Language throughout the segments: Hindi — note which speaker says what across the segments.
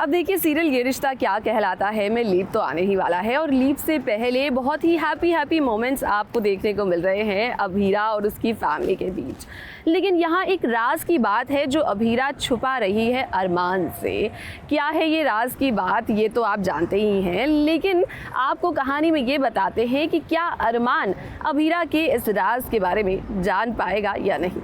Speaker 1: अब देखिए सीरियल ये रिश्ता क्या कहलाता है में लीप तो आने ही वाला है और लीप से पहले बहुत ही हैप्पी मोमेंट्स आपको देखने को मिल रहे हैं अभीरा और उसकी फैमिली के बीच। लेकिन यहाँ एक राज की बात है जो अभीरा छुपा रही है अरमान से। क्या है ये राज की बात, ये तो आप जानते ही हैं, लेकिन आपको कहानी में ये बताते हैं कि क्या अरमान अभीरा के इस राज के बारे में जान पाएगा या नहीं।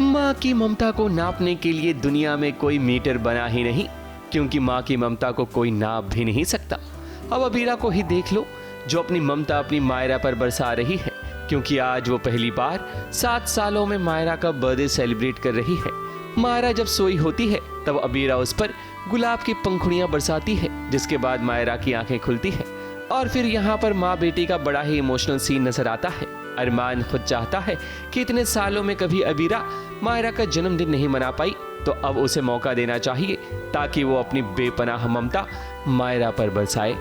Speaker 2: माँ की ममता को नापने के लिए दुनिया में कोई मीटर बना ही नहीं, क्योंकि माँ की ममता को कोई नाप भी नहीं सकता। अब अभीरा को ही देख लो जो अपनी ममता अपनी मायरा पर बरसा रही है, क्योंकि आज वो पहली बार 7 सालों में मायरा का बर्थडे सेलिब्रेट कर रही है। मायरा जब सोई होती है तब अभीरा उस पर गुलाब की पंखुड़ियां बरसाती है, जिसके बाद मायरा की आंखें खुलती है और फिर यहाँ पर माँ बेटी का बड़ा ही इमोशनल सीन नजर आता है। अरमान खुद चाहता है कि इतने सालों में कभी अभीरा मायरा का जन्मदिन नहीं मना पाई, तो अब उसे मौका देना चाहिए ताकि वो अपनी बेपनाह ममता मायरा पर बरसाए।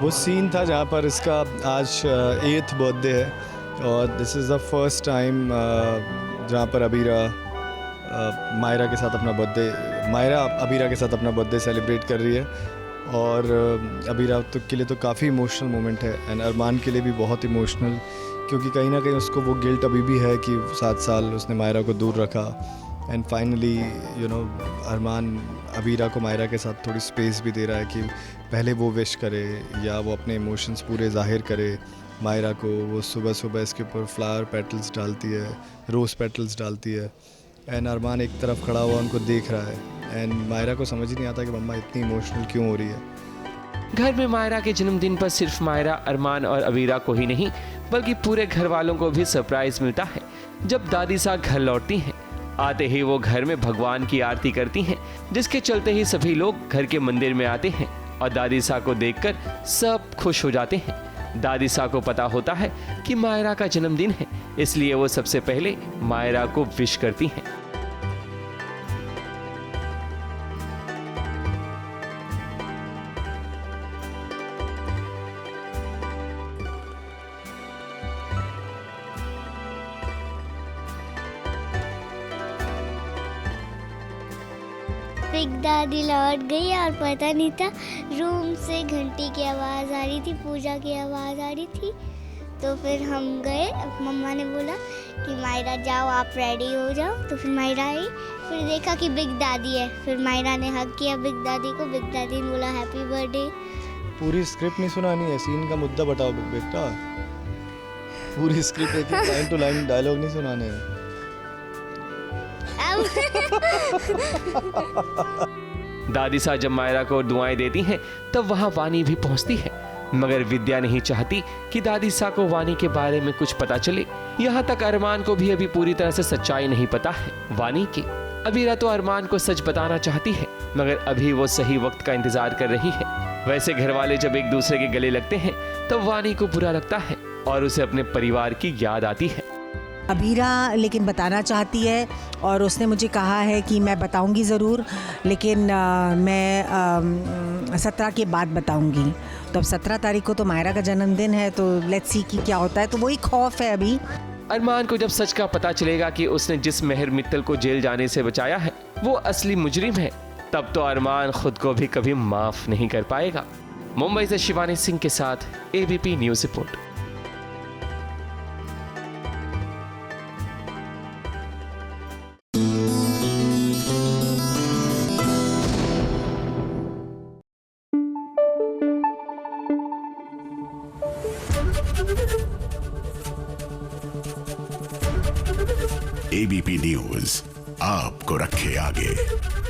Speaker 3: वो सीन था जहाँ पर इसका आज 8th बर्थडे है और this is the first time जहाँ पर अभीरा मायरा के साथ अपना बर्थडे सेलिब्रेट कर रही है। और अभीरा के लिए तो काफ़ी इमोशनल मोमेंट है एंड अरमान के लिए भी बहुत इमोशनल, क्योंकि कहीं ना कहीं उसको वो गिल्ट अभी भी है कि 7 साल उसने मायरा को दूर रखा एंड फाइनली अरमान अभीरा को मायरा के साथ थोड़ी स्पेस भी दे रहा है कि पहले वो विश करे या वो अपने इमोशंस पूरे जाहिर करे मायरा को। वो सुबह सुबह इसके ऊपर फ्लावर पेटल्स डालती है, रोज़ पेटल्स डालती है एंड अरमान एक तरफ खड़ा हुआ उनको देख रहा है एंड मायरा को समझ ही नहीं आता कि मम्मा इतनी इमोशनल क्यों हो रही है।
Speaker 2: घर में मायरा के जन्मदिन पर सिर्फ मायरा, अरमान और अभीरा को ही नहीं बल्कि पूरे घर वालों को भी सरप्राइज मिलता है जब दादी सा घर लौटती हैं। आते ही वो घर में भगवान की आरती करती हैं, जिसके चलते ही सभी लोग घर के मंदिर में आते हैं और दादी सा को देखकर सब खुश हो जाते हैं। दादी सा को पता होता है कि मायरा का जन्मदिन है, इसलिए वो सबसे पहले मायरा को विश करती हैं।
Speaker 4: बिग दादी लौट गई और पता नहीं था रूम से घंटी की आवाज़ आ रही थी, पूजा की आवाज़ आ रही थी। तो फिर हम गए, मम्मा ने बोला कि मायरा जाओ आप रेडी हो जाओ। तो फिर मायरा आई, फिर देखा कि बिग दादी है, फिर मायरा ने हग किया बिग दादी को। बिग दादी ने बोला हैप्पी बर्थडे।
Speaker 3: पूरी स्क्रिप्ट नहीं सुनानी है, सीन का मुद्दा बताओ बेटा। पूरी स्क्रिप्ट एक लाइन टू लाइन डायलॉग नहीं सुनाने हैं।
Speaker 2: दादी सा जब मायरा को दुआएं देती हैं तब वहां वानी भी पहुंचती है, मगर विद्या नहीं चाहती कि दादी सा को वानी के बारे में कुछ पता चले। यहाँ तक अरमान को भी अभी पूरी तरह से सच्चाई नहीं पता है वानी की। अभीरा तो अरमान को सच बताना चाहती है, मगर अभी वो सही वक्त का इंतजार कर रही है। वैसे घर वाले जब एक दूसरे के गले लगते हैं तब वानी को बुरा लगता है और उसे अपने परिवार की याद आती है।
Speaker 5: अभीरा लेकिन बताना चाहती है और उसने मुझे कहा है कि मैं बताऊंगी ज़रूर, लेकिन मैं 17 के बाद बताऊंगी। तो अब 17 तारीख को तो मायरा का जन्मदिन है, तो लेट्स सी कि क्या होता है। तो वही खौफ है अभी।
Speaker 2: अरमान को जब सच का पता चलेगा कि उसने जिस मेहर मित्तल को जेल जाने से बचाया है वो असली मुजरिम है, तब तो अरमान खुद को भी कभी माफ नहीं कर पाएगा। मुंबई से शिवानी सिंह के साथ ABP news report.
Speaker 6: ABP News, आपको रखे आगे।